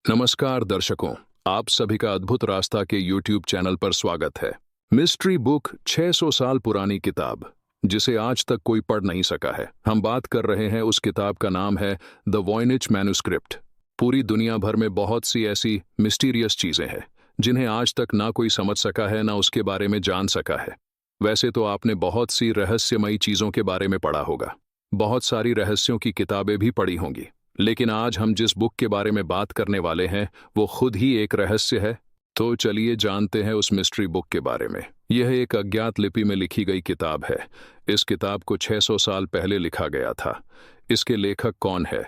नमस्कार दर्शकों, आप सभी का अद्भुत रास्ता के YouTube चैनल पर स्वागत है। मिस्ट्री बुक 600 साल पुरानी किताब जिसे आज तक कोई पढ़ नहीं सका है। हम बात कर रहे हैं उस किताब का नाम है द वॉयनिच मैन्युस्क्रिप्ट। पूरी दुनिया भर में बहुत सी ऐसी मिस्टीरियस चीजें हैं जिन्हें आज तक ना कोई समझ सका है ना उसके बारे में जान सका है। वैसे तो आपने बहुत सी रहस्यमयी चीजों के बारे में पढ़ा होगा, बहुत सारी रहस्यों की किताबें भी पढ़ी होंगी, लेकिन आज हम जिस बुक के बारे में बात करने वाले हैं वो खुद ही एक रहस्य है। तो चलिए जानते हैं उस मिस्ट्री बुक के बारे में। यह एक अज्ञात लिपि में लिखी गई किताब है। इस किताब को 600 साल पहले लिखा गया था। इसके लेखक कौन है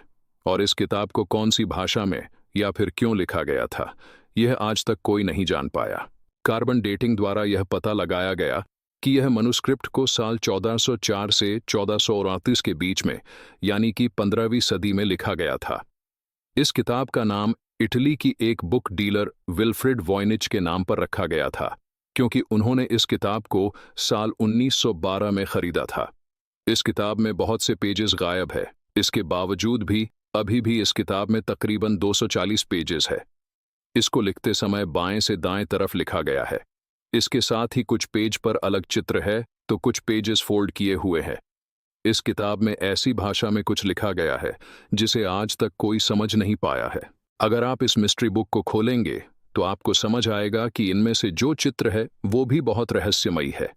और इस किताब को कौन सी भाषा में या फिर क्यों लिखा गया था, यह आज तक कोई नहीं जान पाया। कार्बन डेटिंग द्वारा यह पता लगाया गया कि यह मनुस्क्रिप्ट को साल 1404 से 1439 के बीच में यानी कि 15वीं सदी में लिखा गया था। इस किताब का नाम इटली की एक बुक डीलर विल्फ्रेड वॉयनिच के नाम पर रखा गया था, क्योंकि उन्होंने इस किताब को साल 1912 में खरीदा था। इस किताब में बहुत से पेजेस गायब है। इसके बावजूद भी अभी भी इस किताब में तकरीबन 240 पेजेस है। इसको लिखते समय बाएं से दाएं तरफ लिखा गया है। इसके साथ ही कुछ पेज पर अलग चित्र है तो कुछ पेजेस फोल्ड किए हुए हैं। इस किताब में ऐसी भाषा में कुछ लिखा गया है जिसे आज तक कोई समझ नहीं पाया है। अगर आप इस मिस्ट्री बुक को खोलेंगे तो आपको समझ आएगा कि इनमें से जो चित्र है वो भी बहुत रहस्यमयी है।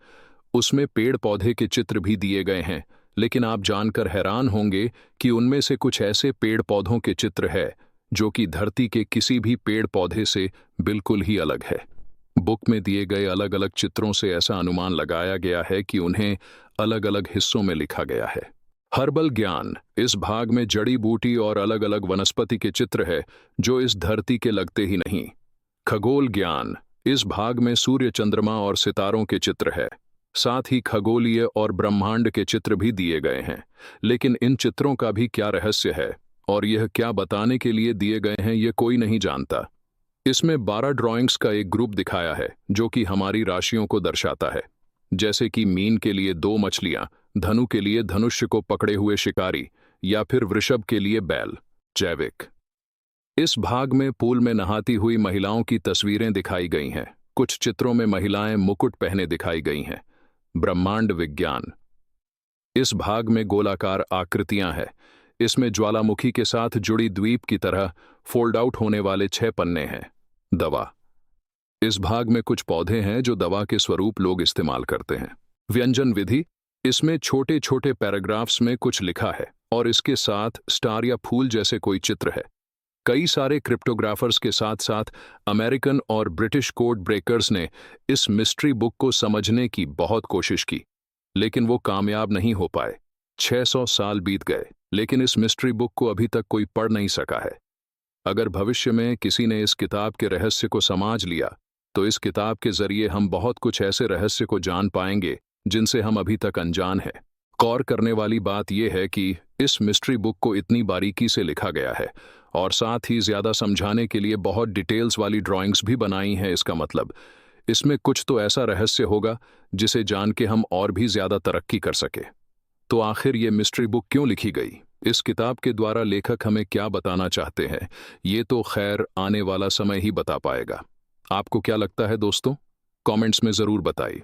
उसमें पेड़ पौधे के चित्र भी दिए गए हैं, लेकिन आप जानकर हैरान होंगे कि उनमें से कुछ ऐसे पेड़ पौधों के चित्र है जो कि धरती के किसी भी पेड़ पौधे से बिल्कुल ही अलग है। बुक में दिए गए अलग अलग चित्रों से ऐसा अनुमान लगाया गया है कि उन्हें अलग अलग हिस्सों में लिखा गया है। हर्बल ज्ञान, इस भाग में जड़ी बूटी और अलग अलग वनस्पति के चित्र है जो इस धरती के लगते ही नहीं। खगोल ज्ञान, इस भाग में सूर्य, चंद्रमा और सितारों के चित्र है। साथ ही खगोलीय और ब्रह्मांड के चित्र भी दिए गए हैं, लेकिन इन चित्रों का भी क्या रहस्य है और यह क्या बताने के लिए दिए गए हैं ये कोई नहीं जानता। इसमें 12 ड्राइंग्स का एक ग्रुप दिखाया है जो कि हमारी राशियों को दर्शाता है, जैसे कि मीन के लिए 2 मछलियां, धनु के लिए धनुष्य को पकड़े हुए शिकारी या फिर वृषभ के लिए बैल। जैविक, इस भाग में पूल में नहाती हुई महिलाओं की तस्वीरें दिखाई गई हैं। कुछ चित्रों में महिलाएं मुकुट पहने दिखाई गई हैं। ब्रह्मांड विज्ञान, इस भाग में गोलाकार आकृतियां हैं। इसमें ज्वालामुखी के साथ जुड़ी द्वीप की तरह फोल्ड आउट होने वाले 6 पन्ने हैं। दवा, इस भाग में कुछ पौधे हैं जो दवा के स्वरूप लोग इस्तेमाल करते हैं। व्यंजन विधि, इसमें छोटे छोटे पैराग्राफ्स में कुछ लिखा है और इसके साथ स्टार या फूल जैसे कोई चित्र है। कई सारे क्रिप्टोग्राफर्स के साथ साथ अमेरिकन और ब्रिटिश कोड ब्रेकर्स ने इस मिस्ट्री बुक को समझने की बहुत कोशिश की, लेकिन वो कामयाब नहीं हो पाए। 600 साल बीत गए, लेकिन इस मिस्ट्री बुक को अभी तक कोई पढ़ नहीं सका है। अगर भविष्य में किसी ने इस किताब के रहस्य को समझ लिया तो इस किताब के जरिए हम बहुत कुछ ऐसे रहस्य को जान पाएंगे जिनसे हम अभी तक अनजान हैं। गौर करने वाली बात यह है कि इस मिस्ट्री बुक को इतनी बारीकी से लिखा गया है और साथ ही ज्यादा समझाने के लिए बहुत डिटेल्स वाली ड्राइंग्स भी बनाई हैं। इसका मतलब इसमें कुछ तो ऐसा रहस्य होगा जिसे जान के हम और भी ज्यादा तरक्की कर सके। तो आखिर ये मिस्ट्री बुक क्यों लिखी गई? इस किताब के द्वारा लेखक हमें क्या बताना चाहते हैं, ये तो खैर आने वाला समय ही बता पाएगा। आपको क्या लगता है दोस्तों? कमेंट्स में जरूर बताइए।